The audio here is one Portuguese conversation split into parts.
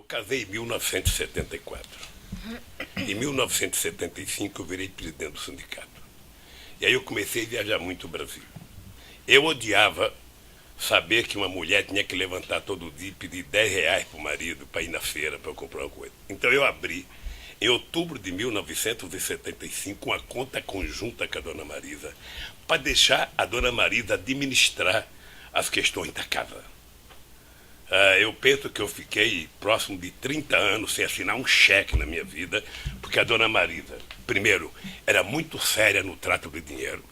casei em 1974. Em 1975 eu virei presidente do sindicato. E aí eu comecei a viajar muito o Brasil. Eu odiava saber que uma mulher tinha que levantar todo dia e pedir R$10 para o marido para ir na feira para eu comprar uma coisa. Então eu abri, em outubro de 1975, uma conta conjunta com a dona Marisa, para deixar a dona Marisa administrar as questões da casa. Eu penso que eu fiquei próximo de 30 anos sem assinar um cheque na minha vida, porque a dona Marisa, primeiro, era muito séria no trato do dinheiro,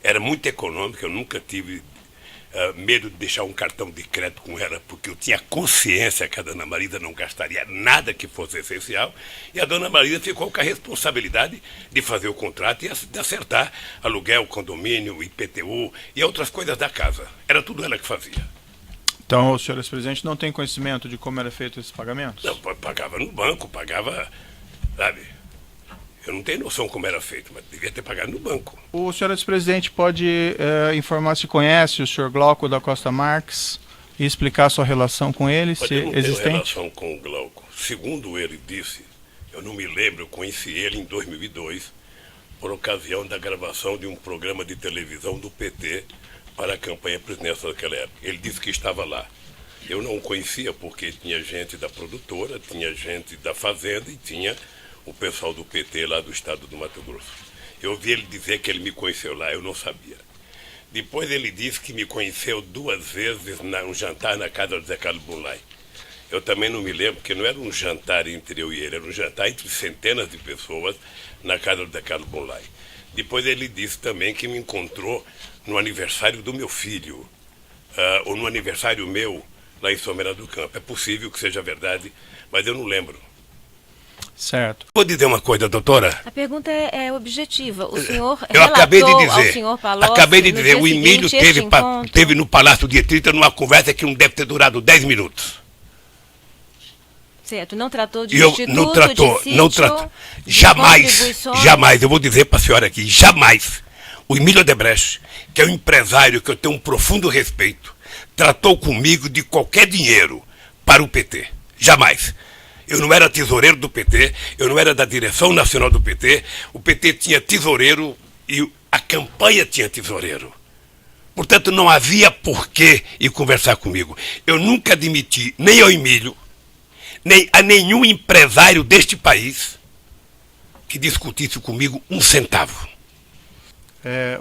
era muito econômica, eu nunca tive medo de deixar um cartão de crédito com ela, porque eu tinha consciência que a dona Marisa não gastaria nada que fosse essencial, e a dona Marisa ficou com a responsabilidade de fazer o contrato e de acertar aluguel, condomínio, IPTU e outras coisas da casa. Era tudo ela que fazia. Então, o senhor ex-presidente não tem conhecimento de como era feito esses pagamentos? Não, pagava no banco, pagava, sabe? Eu não tenho noção como era feito, mas devia ter pagado no banco. O senhor ex-presidente pode informar se conhece o senhor Glauco da Costa Marques e explicar a sua relação com ele, mas se eu não tenho existente? relação com o Glauco. Segundo ele disse, eu não me lembro, eu conheci ele em 2002, por ocasião da gravação de um programa de televisão do PT para a campanha presidencial daquela época. Ele disse que estava lá. Eu não o conhecia porque tinha gente da produtora, tinha gente da fazenda e tinha o pessoal do PT lá do estado do Mato Grosso. Eu ouvi ele dizer que ele me conheceu lá, eu não sabia. Depois ele disse que me conheceu 2 vezes num jantar na casa do Zé Carlos Bunlai. Eu também não me lembro, porque não era um jantar entre eu e ele, era um jantar entre centenas de pessoas na casa do Zé Carlos Bunlai. Depois ele disse também que me encontrou no aniversário do meu filho, ou no aniversário meu, lá em São Bernardo do Campo. É possível que seja verdade, mas eu não lembro. Certo. Vou dizer uma coisa, doutora. A pergunta é objetiva. O senhor Eu acabei de dizer, ao senhor Palocci, acabei de dizer, o Emílio seguinte, teve no Palácio Dietrich numa conversa que não deve ter durado 10 minutos. Certo, não tratou de E eu instituto, não tratou, de sítio, não tratou. de Jamais, contribuições? jamais, eu vou dizer para a senhora aqui, jamais. O Emílio Odebrecht, que é um empresário que eu tenho um profundo respeito, tratou comigo de qualquer dinheiro para o PT. Jamais. Eu não era tesoureiro do PT, eu não era da direção nacional do PT, o PT tinha tesoureiro e a campanha tinha tesoureiro. Portanto, não havia porquê ir conversar comigo. Eu nunca admiti, nem ao Emílio, nem a nenhum empresário deste país que discutisse comigo um centavo.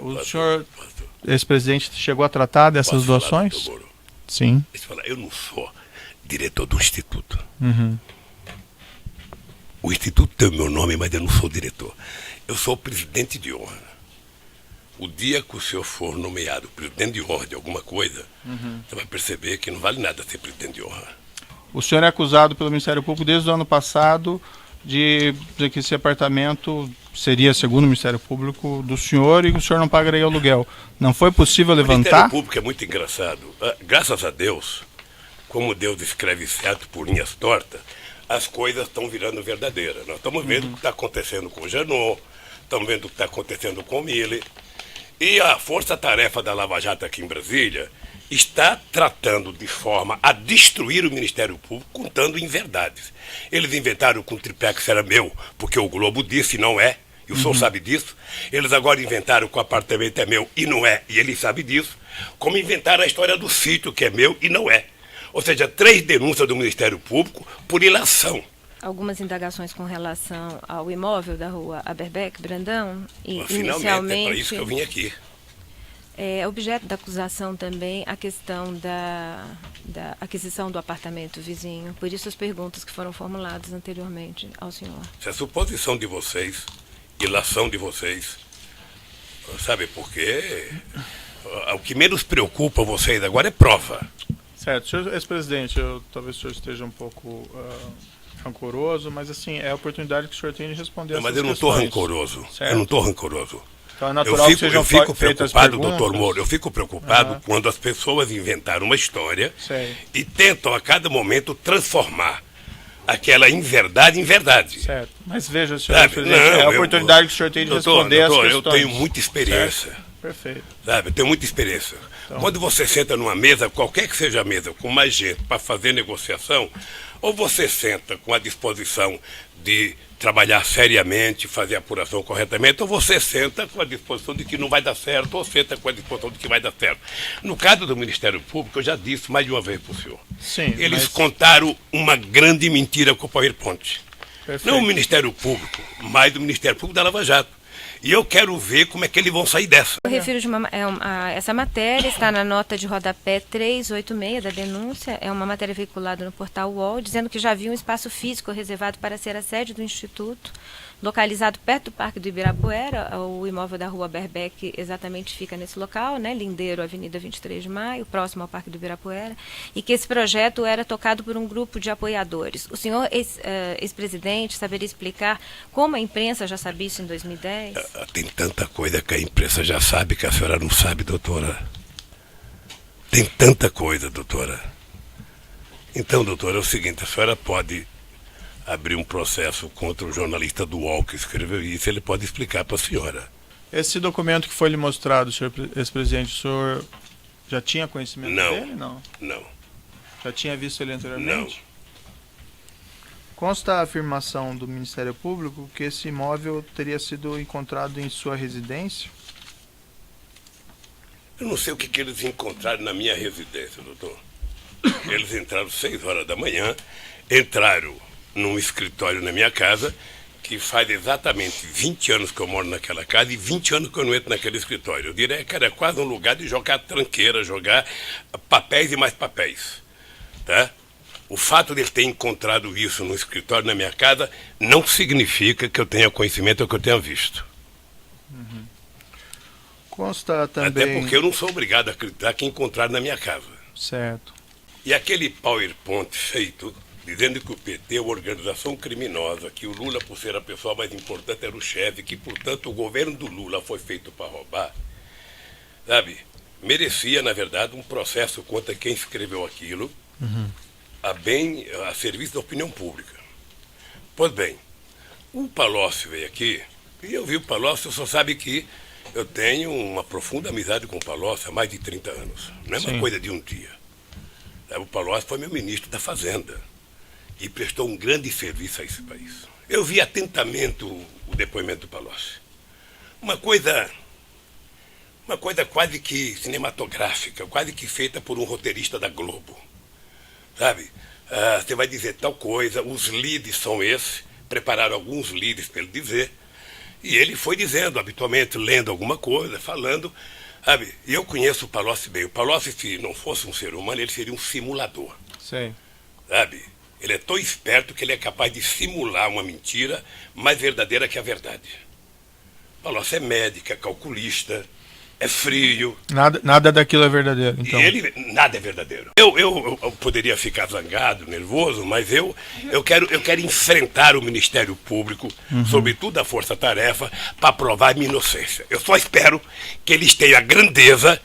O senhor ex-presidente chegou a tratar dessas doações? Sim. Deixa eu falar, eu não sou diretor do Instituto. Uhum. O Instituto tem o meu nome, mas eu não sou diretor. Eu sou o presidente de honra. O dia que o senhor for nomeado presidente de honra de alguma coisa, você vai perceber que não vale nada ser presidente de honra. O senhor é acusado pelo Ministério Público desde o ano passado de que esse apartamento seria, segundo o Ministério Público, do senhor e que o senhor não pagaria aluguel. Não foi possível levantar? O Ministério Público é muito engraçado. Graças a Deus, como Deus escreve certo por linhas tortas, as coisas estão virando verdadeiras. Nós estamos vendo o que está acontecendo com o Janot, estamos vendo o que está acontecendo com o Miller. E a força-tarefa da Lava Jato aqui em Brasília está tratando de forma a destruir o Ministério Público, contando inverdades. Eles inventaram que o triplex era meu, porque o Globo disse não é, e o senhor sabe disso. Eles agora inventaram que o apartamento é meu e não é, e ele sabe disso. Como inventaram a história do sítio, que é meu e não é. Ou seja, 3 denúncias do Ministério Público por ilação. Algumas indagações com relação ao imóvel da rua Aberbeck, Brandão, e Finalmente, é para isso que eu vim aqui. É objeto da acusação também a questão da aquisição do apartamento vizinho. Por isso as perguntas que foram formuladas anteriormente ao senhor. Se a suposição de vocês, ilação de vocês, sabe por quê? O que menos preocupa vocês agora é prova. Certo, senhor ex-presidente, talvez o senhor esteja um pouco rancoroso, mas assim, é a oportunidade que o senhor tem de responder essas questões. Mas eu não estou rancoroso, certo. Eu não estou rancoroso. Então é natural que sejam feitas as perguntas. Eu fico preocupado, doutor Moro, eu fico preocupado quando as pessoas inventaram uma história e tentam a cada momento transformar aquela inverdade em verdade. Certo, mas veja, senhor ex-presidente, é a oportunidade que o senhor tem de responder as questões. Eu tenho muita experiência. Certo. Perfeito. Sabe, eu tenho muita experiência. Então, quando você senta numa mesa, qualquer que seja a mesa, com mais gente, para fazer negociação, Ou você senta com a disposição de trabalhar seriamente, fazer a apuração corretamente, ou você senta com a disposição de que não vai dar certo, ou senta com a disposição de que vai dar certo. No caso do Ministério Público, eu já disse mais de uma vez para o senhor. Sim, eles contaram uma grande mentira com o PowerPoint. Perfeito. Não o Ministério Público, mas o Ministério Público da Lava Jato. E eu quero ver como é que eles vão sair dessa. Eu refiro essa matéria, está na nota de rodapé 386 da denúncia, é uma matéria veiculada no portal UOL, dizendo que já havia um espaço físico reservado para ser a sede do Instituto, localizado perto do Parque do Ibirapuera. O imóvel da Rua Berbeck exatamente fica nesse local, né, lindeiro Avenida 23 de Maio, próximo ao Parque do Ibirapuera, e que esse projeto era tocado por um grupo de apoiadores. O senhor, ex-presidente, saberia explicar como a imprensa já sabia isso em 2010? Tem tanta coisa que a imprensa já sabe que a senhora não sabe, doutora. Tem tanta coisa, doutora. Então, doutora, é o seguinte, a senhora pode abrir um processo contra o jornalista do UOL que escreveu isso, ele pode explicar para a senhora. Esse documento que foi lhe mostrado, senhor ex-presidente, o senhor já tinha conhecimento dele? Não. Já tinha visto ele anteriormente? Não. Consta a afirmação do Ministério Público que esse imóvel teria sido encontrado em sua residência? Eu não sei o que eles encontraram na minha residência, doutor. Eles entraram 6 horas da manhã, entraram num escritório na minha casa, que faz exatamente 20 anos que eu moro naquela casa e 20 anos que eu não entro naquele escritório. Eu diria que era quase um lugar de jogar tranqueira, jogar papéis e mais papéis, tá? O fato de ele ter encontrado isso no escritório na minha casa não significa que eu tenha conhecimento ou que eu tenha visto. Uhum. Consta também... Até porque eu não sou obrigado a acreditar que encontraram na minha casa. Certo. E aquele PowerPoint feito dizendo que o PT é uma organização criminosa, que o Lula, por ser a pessoa mais importante, era o chefe, que, portanto, o governo do Lula foi feito para roubar, sabe? Merecia, na verdade, um processo contra quem escreveu aquilo, a serviço da opinião pública. Pois bem, o Palocci veio aqui, e eu vi o Palocci, só sabe que eu tenho uma profunda amizade com o Palocci há mais de 30 anos. Não é uma coisa de um dia. O Palocci foi meu ministro da Fazenda e prestou um grande serviço a esse país. Eu vi atentamente o depoimento do Palocci. Uma coisa quase que cinematográfica, quase que feita por um roteirista da Globo. Sabe? Você vai dizer tal coisa, os leads são esses, prepararam alguns leads para ele dizer, e ele foi dizendo, habitualmente, lendo alguma coisa, falando, sabe? E eu conheço o Palocci bem. O Palocci, se não fosse um ser humano, ele seria um simulador. Sim. Sabe? Ele é tão esperto que ele é capaz de simular uma mentira mais verdadeira que a verdade. O Palocci é médico, é calculista, é frio. Nada daquilo é verdadeiro, então. E nada é verdadeiro. Eu poderia ficar zangado, nervoso, mas eu quero enfrentar o Ministério Público, sobretudo a Força Tarefa, para provar minha inocência. Eu só espero que eles tenham a grandeza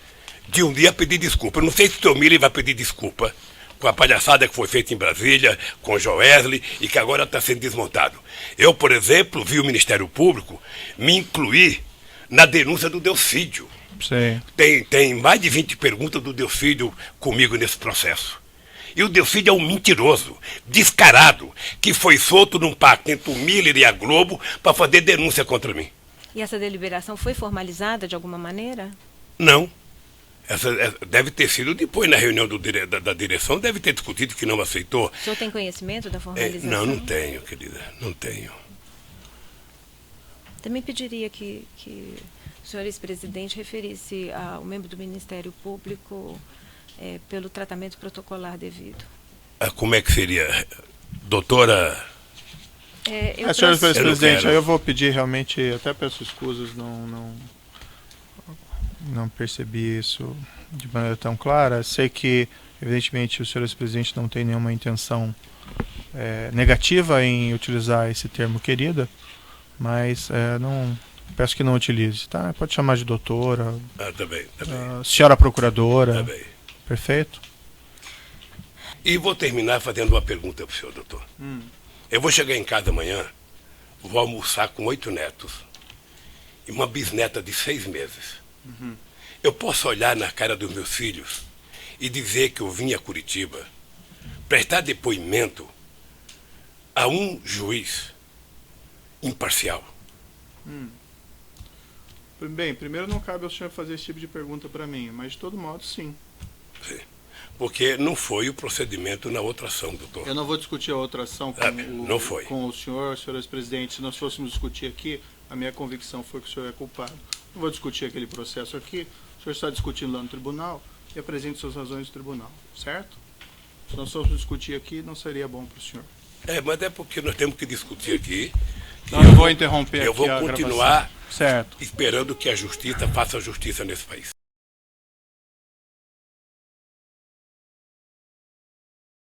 de um dia pedir desculpa. Eu não sei se o Sr. Miller vai pedir desculpa com a palhaçada que foi feita em Brasília, com o Joesley, e que agora está sendo desmontado. Eu, por exemplo, vi o Ministério Público me incluir na denúncia do Delcídio. Sim. Tem mais de 20 perguntas do Delcídio comigo nesse processo. E o Delcídio é um mentiroso, descarado, que foi solto num pacto entre o Miller e a Globo para fazer denúncia contra mim. E essa deliberação foi formalizada de alguma maneira? Não. Essa deve ter sido depois, na reunião da direção, deve ter discutido que não aceitou. O senhor tem conhecimento da formalização? Não tenho, querida, não tenho. Também pediria que o senhor ex-presidente referisse ao membro do Ministério Público pelo tratamento protocolar devido. Como é que seria? Doutora... Senhor ex-presidente, aí eu vou pedir realmente, até peço escusas, não percebi isso de maneira tão clara. Sei que, evidentemente, o senhor ex-presidente não tem nenhuma intenção negativa em utilizar esse termo querida, mas peço que não utilize, tá? Pode chamar de doutora, tá bem. Senhora procuradora. Tá bem. Perfeito? E vou terminar fazendo uma pergunta para o senhor, doutor. Eu vou chegar em casa amanhã, vou almoçar com 8 netos e uma bisneta de 6 meses. Eu posso olhar na cara dos meus filhos e dizer que eu vim a Curitiba prestar depoimento a um juiz imparcial? Bem, primeiro não cabe ao senhor fazer esse tipo de pergunta para mim, mas de todo modo, sim. Sim. Porque não foi o procedimento na outra ação, doutor. Eu não vou discutir a outra ação não foi. Com o senhor ex-presidente. Se nós fôssemos discutir aqui, a minha convicção foi que o senhor é culpado. Não vou discutir aquele processo aqui. O senhor está discutindo lá no tribunal e apresente suas razões no tribunal, certo? Se nós fôssemos discutir aqui, não seria bom para o senhor. Mas é porque nós temos que discutir aqui. Não vou interromper eu aqui vou a continuar gravação. Certo. esperando que a justiça faça justiça nesse país.